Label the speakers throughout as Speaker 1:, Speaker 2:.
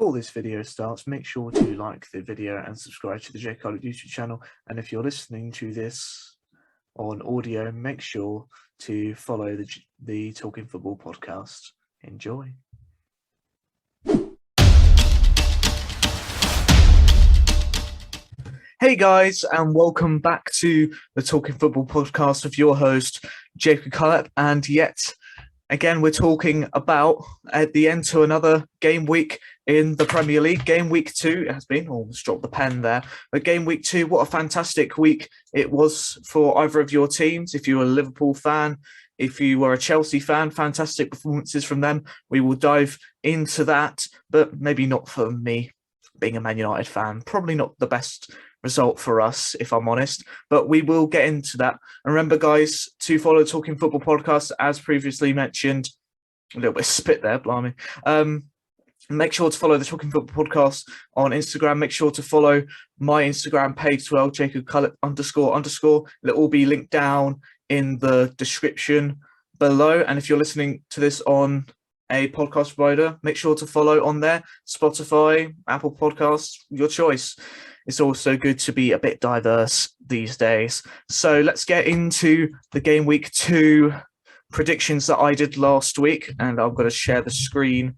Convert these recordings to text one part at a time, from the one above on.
Speaker 1: Before this video starts, make sure to like the video and subscribe to the J College YouTube channel. And if you're listening to this on audio, make sure to follow the Talking Football podcast. Enjoy. Hey guys, and welcome back to the Talking Football podcast with your host, Jacob Cullep. And yet again, we're talking about at the end to another game week in the Premier League. Game week 2 it has been, almost dropped the pen there. But game week 2, what a fantastic week it was for either of your teams. If you were a Liverpool fan, if you were a Chelsea fan, fantastic performances from them. We will dive into that, but maybe not for me, being a Man United fan. Probably not the best result for us, if I'm honest, but we will get into that. And remember, guys, to follow Talking Football podcast, as previously mentioned. A little bit of spit there, blimey. Make sure to follow the Talking Football podcast on Instagram. Make sure to follow my Instagram page as well, Jacob Cullep __. It'll all be linked down in the description below. And if you're listening to this on a podcast provider, make sure to follow on there. Spotify, Apple Podcasts, your choice. It's also good to be a bit diverse these days. So let's get into the game week 2 predictions that I did last week. And I'm going to share the screen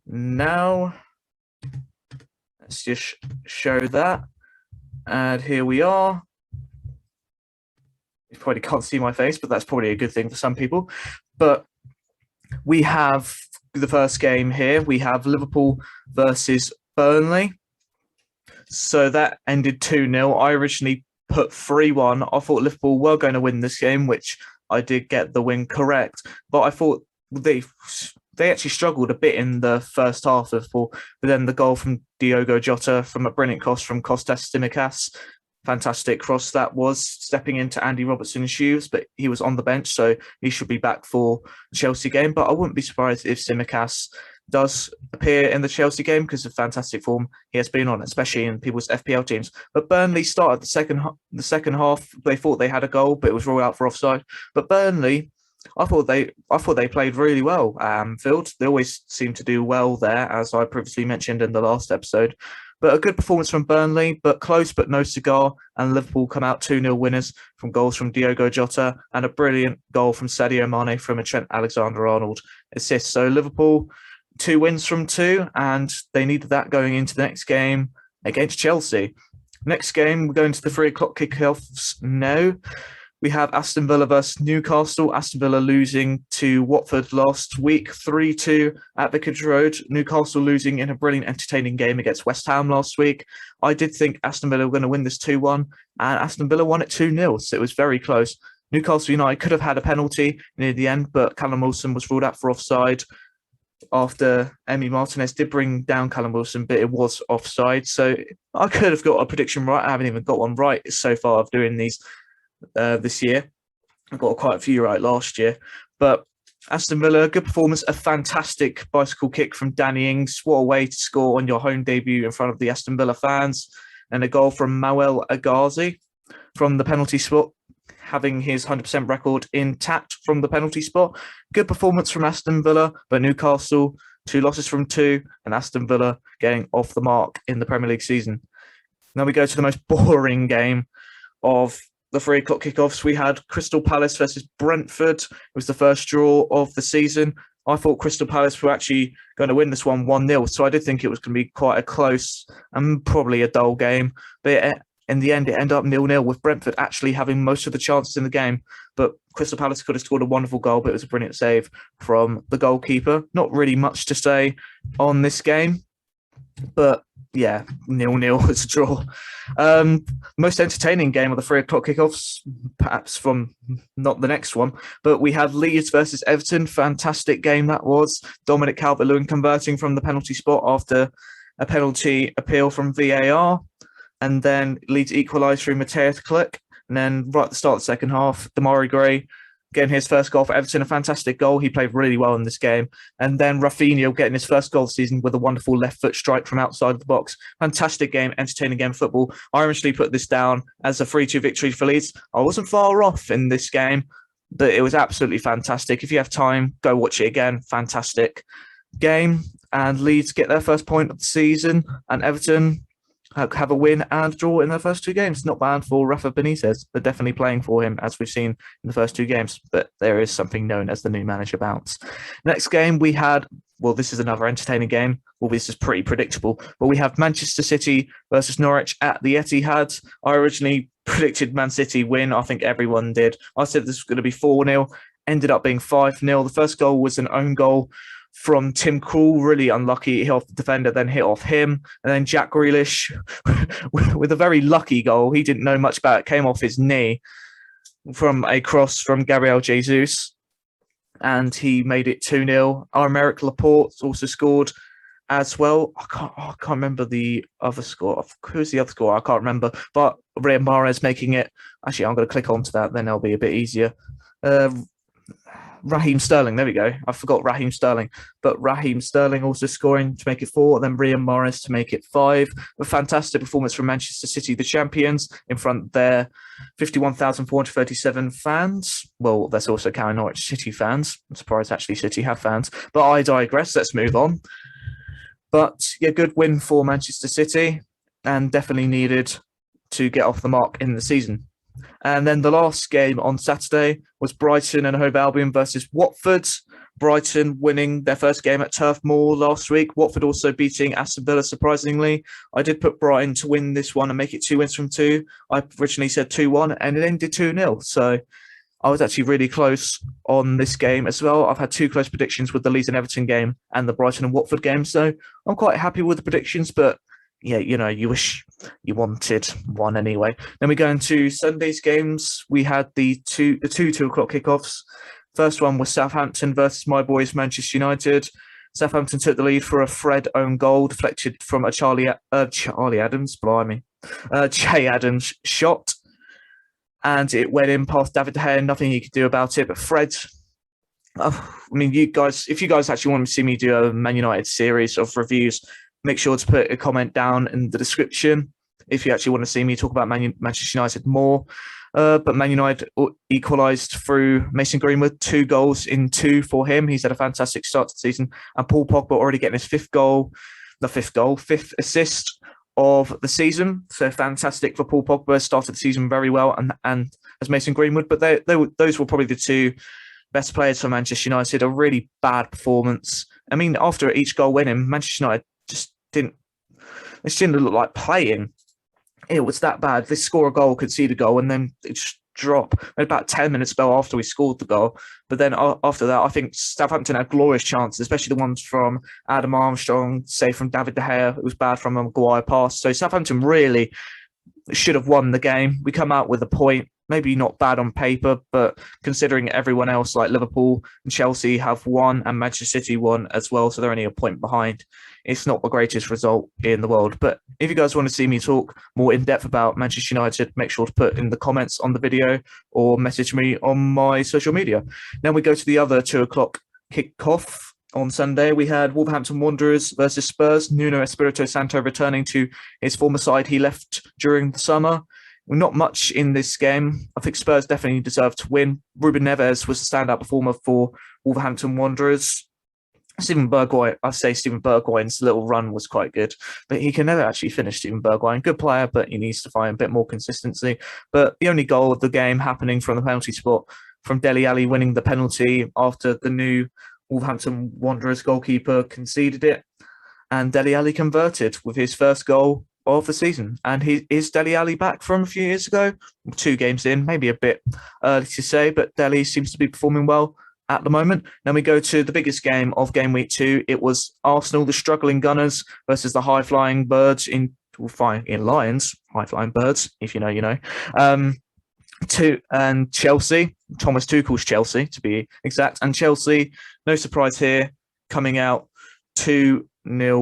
Speaker 1: now. Let's just show that. And here we are. You probably can't see my face, but that's probably a good thing for some people. But we have the first game here. We have Liverpool versus Burnley. So that ended 2-0. I originally put 3-1. I thought Liverpool were going to win this game, which I did get the win correct. But I thought they actually struggled a bit in the first half of Liverpool. But then the goal from Diogo Jota from a brilliant cross from Kostas Tsimikas. Fantastic cross that was, stepping into Andy Robertson's shoes, but he was on the bench, so he should be back for the Chelsea game. But I wouldn't be surprised if Tsimikas does appear in the Chelsea game because of fantastic form he has been on, especially in people's FPL teams. But Burnley started the second half. They thought they had a goal, but it was ruled out for offside. But Burnley, I thought they played really well. Anfield, they always seem to do well there, as I previously mentioned in the last episode. But a good performance from Burnley, but close but no cigar. And Liverpool come out 2-0 winners from goals from Diogo Jota and a brilliant goal from Sadio Mane from a Trent Alexander-Arnold assist. So Liverpool, 2 wins from 2, and they needed that going into the next game against Chelsea. Next game, we're going to the 3 o'clock kickoffs now. We have Aston Villa versus Newcastle. Aston Villa losing to Watford last week, 3-2 at Vicarage Road. Newcastle losing in a brilliant, entertaining game against West Ham last week. I did think Aston Villa were going to win this 2-1, and Aston Villa won it 2-0, so it was very close. Newcastle United could have had a penalty near the end, but Callum Wilson was ruled out for offside after Emi Martinez did bring down Callum Wilson, but it was offside. So I could have got a prediction right. I haven't even got one right so far of doing these this year. I got quite a few right last year. But Aston Villa, good performance, a fantastic bicycle kick from Danny Ings. What a way to score on your home debut in front of the Aston Villa fans. And a goal from Mawel Agazi from the penalty spot, having his 100% record intact from the penalty spot. Good performance from Aston Villa, but Newcastle, 2 losses from 2, and Aston Villa getting off the mark in the Premier League season. Now we go to the most boring game of the 3 o'clock kickoffs. We had Crystal Palace versus Brentford. It was the first draw of the season. I thought Crystal Palace were actually going to win this one 1-0, so I did think it was going to be quite a close and probably a dull game. But in the end, it ended up 0-0 with Brentford actually having most of the chances in the game. But Crystal Palace could have scored a wonderful goal, but it was a brilliant save from the goalkeeper. Not really much to say on this game, but yeah, 0-0 was a draw. Most entertaining game of the 3 o'clock kickoffs, perhaps from not the next one, but we had Leeds versus Everton. Fantastic game that was. Dominic Calvert-Lewin converting from the penalty spot after a penalty appeal from VAR. And then Leeds equalised through Mateusz Klich. And then right at the start of the second half, Demarai Gray getting his first goal for Everton, a fantastic goal. He played really well in this game. And then Rafinha getting his first goal of the season with a wonderful left foot strike from outside the box. Fantastic game, entertaining game of football. I originally put this down as a 3-2 victory for Leeds. I wasn't far off in this game, but it was absolutely fantastic. If you have time, go watch it again. Fantastic game. and Leeds get their first point of the season, and Everton have a win and draw in their first 2 games. Not bad for Rafa Benitez. They're definitely playing for him, as we've seen in the first 2 games, but there is something known as the new manager bounce. Next game we had, well, this is another entertaining game. Well, this is pretty predictable, but we have Manchester City versus Norwich at the Etihad. I originally predicted Man City win. I think everyone did. I said this was going to be 4-0. Ended up being 5-0. The first goal was an own goal from Tim Krul, really unlucky. He hit off the defender, then hit off him. And then Jack Grealish, with a very lucky goal, he didn't know much about it, came off his knee from a cross from Gabriel Jesus. And he made it 2-0. Our Aymeric Laporte also scored as well. I can't remember the other score. Who's the other score? I can't remember. But Riyad Mahrez making it. Actually, I'm going to click onto that, then it'll be a bit easier. Raheem Sterling, there we go. I forgot Raheem Sterling. But Raheem Sterling also scoring to make it 4, then Riyad Mahrez to make it 5. A fantastic performance from Manchester City, the champions, in front of their 51,437 fans. Well, that's also counting Norwich City fans. I'm surprised actually City have fans. But I digress. Let's move on. But yeah, good win for Manchester City, and definitely needed to get off the mark in the season. And then the last game on Saturday was Brighton and Hove Albion versus Watford. Brighton winning their first game at Turf Moor last week. Watford also beating Aston Villa, surprisingly. I did put Brighton to win this one and make it 2 wins from 2. I originally said 2-1 and it ended 2-0. So I was actually really close on this game as well. I've had 2 close predictions with the Leeds and Everton game and the Brighton and Watford game. So I'm quite happy with the predictions, but yeah, you wish you wanted one anyway. Then we go into Sunday's games. We had the two 2:00 kickoffs. First one was Southampton versus my boys Manchester United. Southampton took the lead for a Fred own goal deflected from a Jay Adams shot, and it went in past David De Gea. Nothing he could do about it. But Fred, if you guys actually want to see me do a Man United series of reviews, make sure to put a comment down in the description if you actually want to see me talk about Manchester United more. But Man United equalised through Mason Greenwood, 2 goals in 2 for him. He's had a fantastic start to the season. And Paul Pogba already getting his 5th assist of the season. So fantastic for Paul Pogba. Started the season very well, and as Mason Greenwood. But those were probably the 2 best players for Manchester United. A really bad performance. I mean, after each goal winning, Manchester United just didn't look like playing. It was that bad. They score a goal, concede a goal, and then they just drop. We had about 10 minutes spell after we scored the goal. But then after that, I think Southampton had glorious chances, especially the ones from Adam Armstrong, say from David De Gea. It was bad from a Maguire pass. So Southampton really should have won the game. We come out with a point. Maybe not bad on paper, but considering everyone else like Liverpool and Chelsea have won and Manchester City won as well, so they're only a point behind. It's not the greatest result in the world. But if you guys want to see me talk more in depth about Manchester United, make sure to put in the comments on the video or message me on my social media. Then we go to the other 2:00 kickoff. On Sunday, we had Wolverhampton Wanderers versus Spurs. Nuno Espirito Santo returning to his former side he left during the summer. Not much in this game. I think Spurs definitely deserved to win. Ruben Neves was the standout performer for Wolverhampton Wanderers. Steven Bergwijn's little run was quite good, but he can never actually finish. Steven Bergwijn, good player, but he needs to find a bit more consistency. But the only goal of the game happening from the penalty spot, from Dele Alli winning the penalty after the new Wolverhampton Wanderers goalkeeper conceded it, and Dele Alli converted with his first goal of the season. And is Dele Alli back from a few years ago? 2 games in, maybe a bit early to say, but Dele seems to be performing well at the moment. Then we go to the biggest game of Game Week 2. It was Arsenal, the struggling Gunners, versus the high-flying birds Lions, high-flying birds, if you know, you know. And Chelsea, Thomas Tuchel's Chelsea, to be exact. And Chelsea, no surprise here, coming out 2-0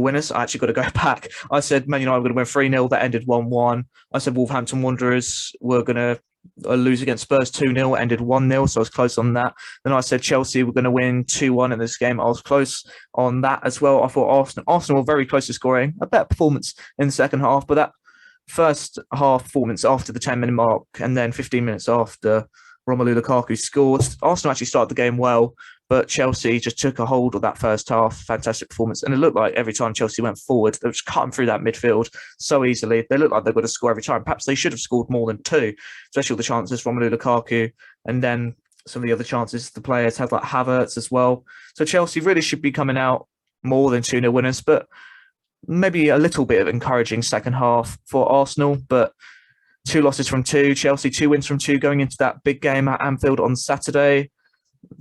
Speaker 1: winners. I actually got to go back. I said Man United were going to win 3-0. That ended 1-1. I said Wolverhampton Wanderers were going to lose against Spurs 2-0. Ended 1-0, so I was close on that. Then I said Chelsea were going to win 2-1 in this game. I was close on that as well. I thought Arsenal were very close to scoring. A better performance in the second half, but that first half performance after the 10-minute mark and then 15 minutes after Romelu Lukaku scored, Arsenal actually started the game well, But Chelsea just took a hold of that first half, fantastic performance. And it looked like every time Chelsea went forward, they were just cutting through that midfield so easily. They looked like they were going to score every time. Perhaps they should have scored more than two, especially with the chances from Romelu Lukaku. And then some of the other chances the players had, like Havertz as well. So Chelsea really should be coming out more than 2-0 winners, but maybe a little bit of encouraging second half for Arsenal. But 2 losses from 2, Chelsea 2 wins from 2 going into that big game at Anfield on Saturday.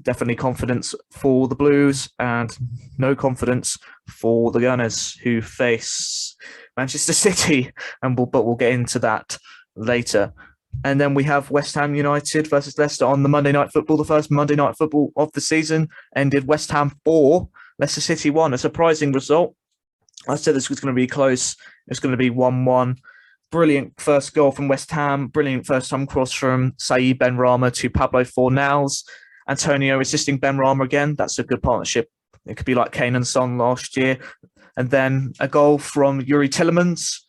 Speaker 1: Definitely confidence for the Blues and no confidence for the Gunners, who face Manchester City, but we'll get into that later. And then we have West Ham United versus Leicester on the Monday Night Football. The first Monday Night Football of the season ended West Ham 4, Leicester City 1. A surprising result. I said this was going to be close. It's going to be 1-1. Brilliant first goal from West Ham. Brilliant first time cross from Saeed Benrahma to Pablo Fornals. Antonio assisting Benrahma again. That's a good partnership. It could be like Kane and Son last year. And then a goal from Yuri Tillemans.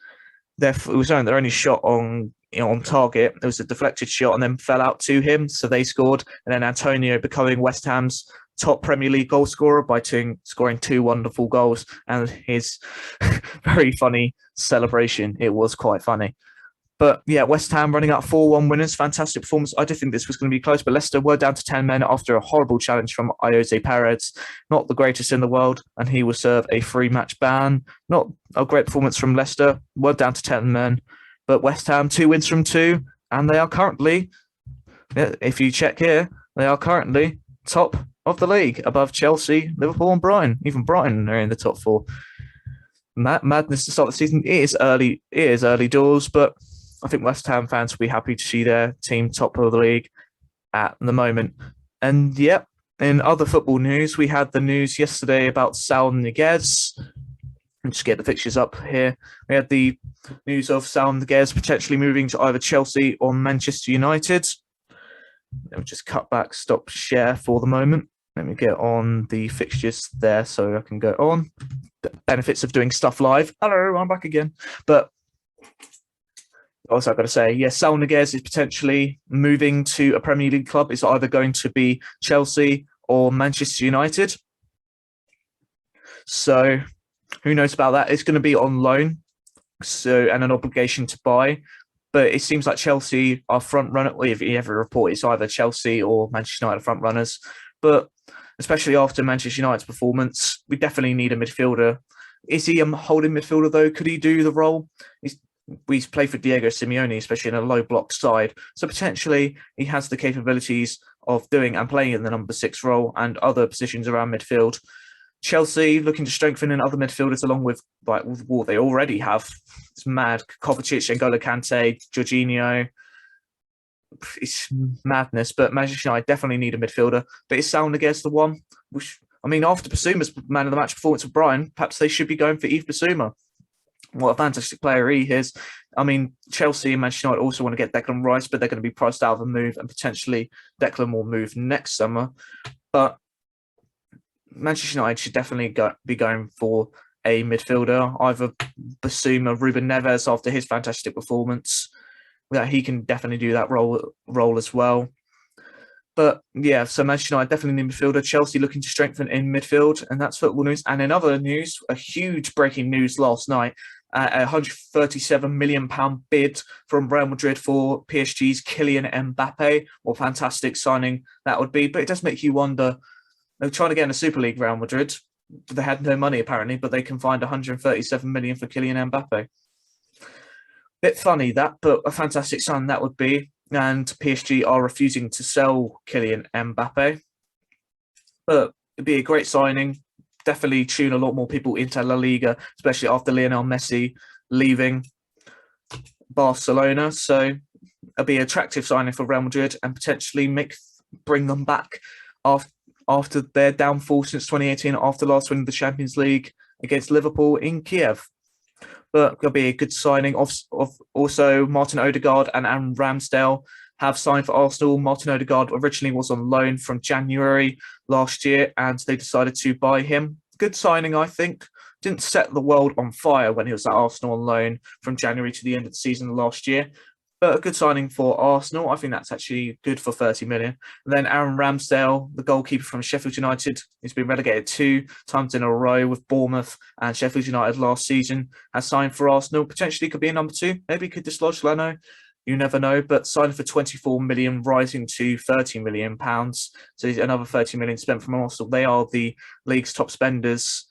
Speaker 1: It was their only shot on target. It was a deflected shot and then fell out to him. So they scored. And then Antonio becoming West Ham's top Premier League goal scorer by scoring 2 wonderful goals. And his very funny celebration. It was quite funny. But yeah, West Ham running out 4-1 winners. Fantastic performance. I did think this was going to be close, but Leicester were down to 10 men after a horrible challenge from Jose Perez. Not the greatest in the world, and he will serve a 3-match ban. Not a great performance from Leicester. Were down to 10 men. But West Ham, 2 wins from 2, and they are currently, if you check here, they are currently top of the league, above Chelsea, Liverpool, and Brighton. Even Brighton are in the top 4. Madness to start the season. It is early doors, but I think West Ham fans will be happy to see their team top of the league at the moment. And yep, in other football news, we had the news yesterday about Saul Niguez. Just get the fixtures up here. We had the news of Saul Niguez potentially moving to either Chelsea or Manchester United. Let me just cut back, stop share for the moment. Let me get on the fixtures there so I can go on. The benefits of doing stuff live. Hello, I'm back again. But also, I've got to say, yes, Saul Niguez is potentially moving to a Premier League club. It's either going to be Chelsea or Manchester United. So who knows about that? It's going to be on loan, and an obligation to buy. But it seems like Chelsea are front runner. If you ever report, it's either Chelsea or Manchester United front runners. But especially after Manchester United's performance, we definitely need a midfielder. Is he a holding midfielder though? Could he do the role? We play for Diego Simeone, especially in a low block side. So potentially he has the capabilities of doing and playing in the number 6 role and other positions around midfield. Chelsea looking to strengthen in other midfielders along with what they already have. It's mad. Kovacic, N'Golo Kante, Jorginho. It's madness. But Manchester United definitely need a midfielder. But is Saul Niguez the one? After Basuma's man of the match performance with Brighton, perhaps they should be going for Yves Bissouma. What a fantastic player he is. Chelsea and Manchester United also want to get Declan Rice, but they're going to be priced out of a move, and potentially Declan will move next summer. But Manchester United should definitely be going for a midfielder, either Bissouma, Ruben Neves after his fantastic performance. That he can definitely do that role as well. But yeah, so Manchester United definitely need midfielder. Chelsea looking to strengthen in midfield, and that's football news. And in other news, a huge breaking news last night: a £137 million bid from Real Madrid for PSG's Kylian Mbappe. What a fantastic signing that would be! But it does make you wonder. They're trying to get in a Super League, Real Madrid. They had no money apparently, but they can find 137 million for Kylian Mbappe. Bit funny that, but a fantastic sign that would be. And PSG are refusing to sell Kylian Mbappe. But it'd be a great signing. Definitely tune a lot more people into La Liga, especially after Lionel Messi leaving Barcelona. So it'll be an attractive signing for Real Madrid and potentially bring them back after their downfall since 2018, after last winning the Champions League against Liverpool in Kiev. But it'll be a good signing. Also, Martin Odegaard and Aaron Ramsdale have signed for Arsenal. Martin Odegaard originally was on loan from January last year, and they decided to buy him. Good signing, I think. Didn't set the world on fire when he was at Arsenal on loan from January to the end of the season last year. but a good signing for Arsenal. I think that's actually good for 30 million. And then Aaron Ramsdale, the goalkeeper from Sheffield United, who's been relegated 2 times in a row with Bournemouth and Sheffield United last season, has signed for Arsenal. Potentially could be a number 2. Maybe could dislodge Leno. You never know, but signed for 24 million, rising to 30 million pounds. So another 30 million spent from Arsenal. They are the league's top spenders.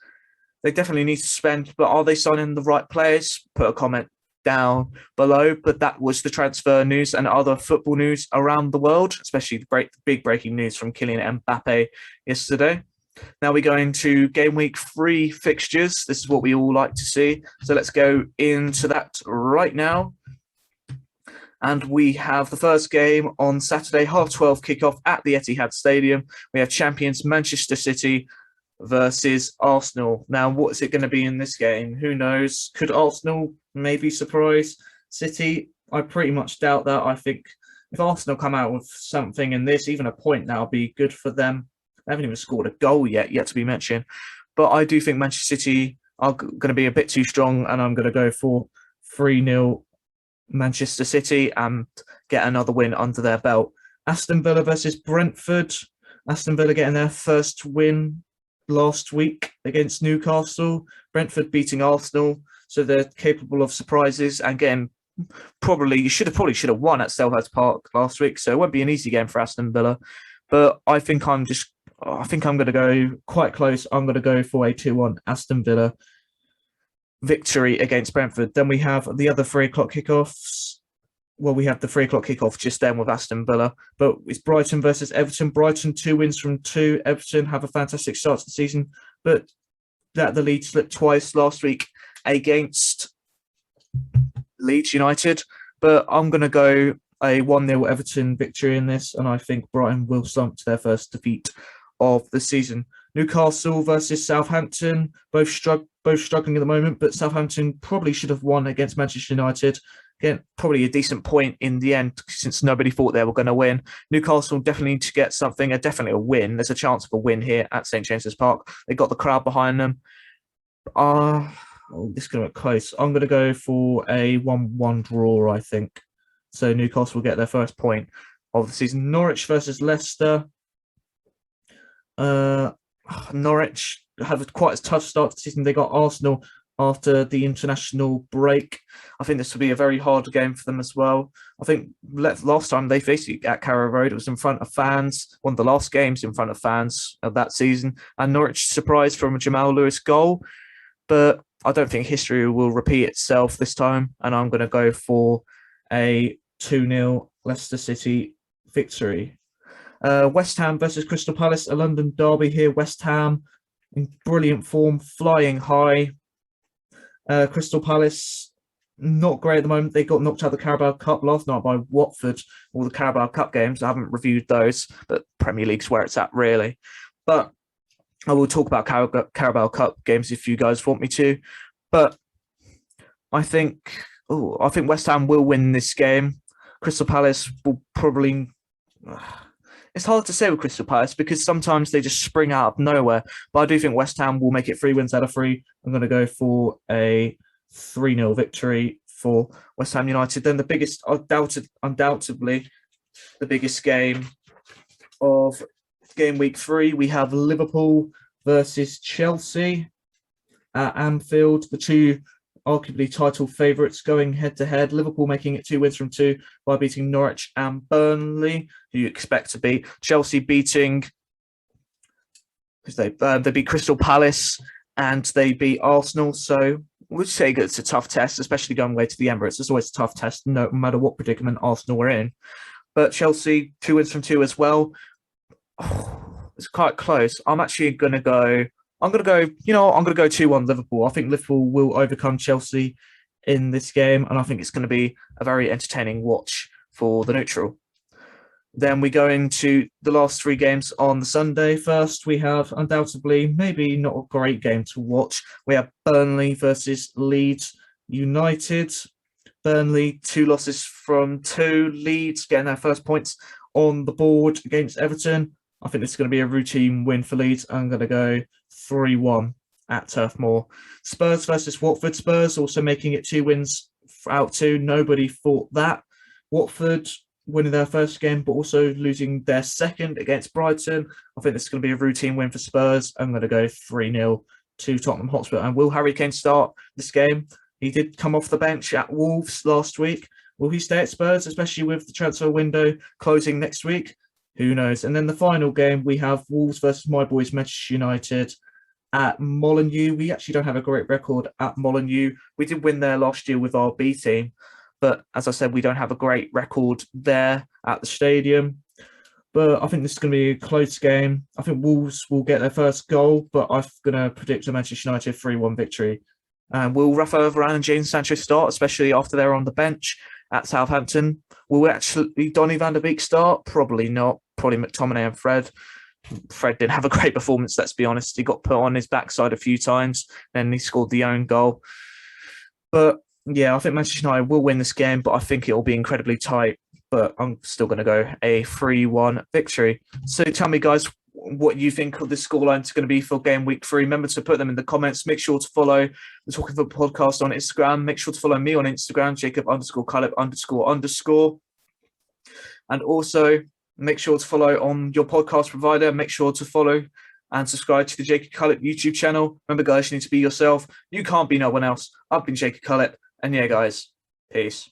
Speaker 1: They definitely need to spend, but are they signing the right players? Put a comment down below. But that was the transfer news and other football news around the world, especially the big breaking news from Kylian Mbappe yesterday. Now we go into game week 3 fixtures. This is what we all like to see. So let's go into that right now. And we have the first game on Saturday, 12:30 kickoff at the Etihad Stadium. We have champions Manchester City versus Arsenal. Now, what is it going to be in this game? Who knows? Could Arsenal maybe surprise City? I pretty much doubt that. I think if Arsenal come out with something in this, even a point, that'll be good for them. They haven't even scored a goal yet to be mentioned. But I do think Manchester City are going to be a bit too strong, and I'm going to go for 3-0 Manchester City and get another win under their belt. Aston Villa versus Brentford. Aston Villa getting their first win last week against Newcastle. Brentford beating Arsenal, so they're capable of surprises. And again, probably should have won at Selhurst Park last week, so it won't be an easy game for Aston Villa. But I think I'm going to go quite close. I'm going to go for a 2-1 Aston Villa victory against Brentford. Then we have the other 3 o'clock kickoffs. Well, we have the 3 o'clock kickoff just then with Aston Villa, but it's Brighton versus Everton. Brighton 2 wins from 2. Everton have a fantastic start to the season, but that the lead slipped twice last week against Leeds United. But I'm going to go a 1-0 Everton victory in this, and I think Brighton will slump to their first defeat of the season. Newcastle versus Southampton, both struggling at the moment, but Southampton probably should have won against Manchester United. Again, probably a decent point in the end since nobody thought they were going to win. Newcastle definitely need to get something, definitely a win. There's a chance of a win here at St James's Park. They got the crowd behind them. This is going to be close. I'm going to go for a 1-1 draw, I think. So Newcastle will get their first point of the season. Norwich versus Leicester. Norwich have quite a tough start to the season. They got Arsenal after the international break. I think this will be a very hard game for them as well. I think last time they faced it at Carrow Road, it was in front of fans, one of the last games in front of fans of that season. And Norwich surprised from a Jamal Lewis goal. But I don't think history will repeat itself this time. And I'm going to go for a 2-0 Leicester City victory. West Ham versus Crystal Palace, a London derby here. West Ham in brilliant form, flying high. Crystal Palace, not great at the moment. They got knocked out of the Carabao Cup last night by Watford. All the Carabao Cup games, I haven't reviewed those, but Premier League's where it's at, really. But I will talk about Carabao Cup games if you guys want me to. But I think West Ham will win this game. Crystal Palace will probably... It's hard to say with Crystal Palace because sometimes they just spring out of nowhere. But I do think West Ham will make it 3 wins out of 3. I'm going to go for a 3-0 victory for West Ham United. Then the biggest, undoubtedly, the biggest game of game week 3, we have Liverpool versus Chelsea at Anfield. The two arguably title favourites going head-to-head. Liverpool making it 2 wins from 2 by beating Norwich and Burnley, who you expect to beat. Chelsea beating... They beat Crystal Palace and they beat Arsenal. So we'd say it's a tough test, especially going away to the Emirates. It's always a tough test, no matter what predicament Arsenal are in. But Chelsea, 2 wins from 2 as well. It's quite close. I'm actually going to go... I'm going to go 2-1 Liverpool. I think Liverpool will overcome Chelsea in this game, and I think it's going to be a very entertaining watch for the neutral. Then we go into the last 3 games on the Sunday. First, we have undoubtedly maybe not a great game to watch. We have Burnley versus Leeds United. Burnley, 2 losses from 2. Leeds getting their first points on the board against Everton. I think this is going to be a routine win for Leeds. I'm going to go 3-1 at Turf Moor. Spurs versus Watford. Spurs also making it 2 wins out 2. Nobody thought that Watford winning their first game, but also losing their second against Brighton. I think this is going to be a routine win for Spurs. I'm going to go 3-0 to Tottenham Hotspur. And will Harry Kane start this game? He did come off the bench at Wolves last week. Will he stay at Spurs, especially with the transfer window closing next week? Who knows? And then the final game, we have Wolves versus my boys, Manchester United at Molineux. We actually don't have a great record at Molineux. We did win there last year with our B team. But as I said, we don't have a great record there at the stadium. But I think this is going to be a close game. I think Wolves will get their first goal, but I'm going to predict a Manchester United 3-1 victory. And will Rafael Varane and Jadon Sancho start, especially after they're on the bench at Southampton? Will actually Donny van der Beek start? Probably not. Probably McTominay and Fred. Fred didn't have a great performance, let's be honest. He got put on his backside a few times, then he scored the own goal. But yeah, I think Manchester United will win this game, but I think it will be incredibly tight. But I'm still going to go a 3-1 victory. So tell me, guys, what you think of this scoreline is going to be for game week 3. Remember to put them in the comments. Make sure to follow the Talking Football Podcast on Instagram. Make sure to follow me on Instagram, Jacob_Cullip__. And also make sure to follow on your podcast provider. Make sure to follow and subscribe to the Jacob Cullip YouTube channel. Remember, guys, you need to be yourself. You can't be no one else. I've been Jacob Cullip. And yeah, guys, peace.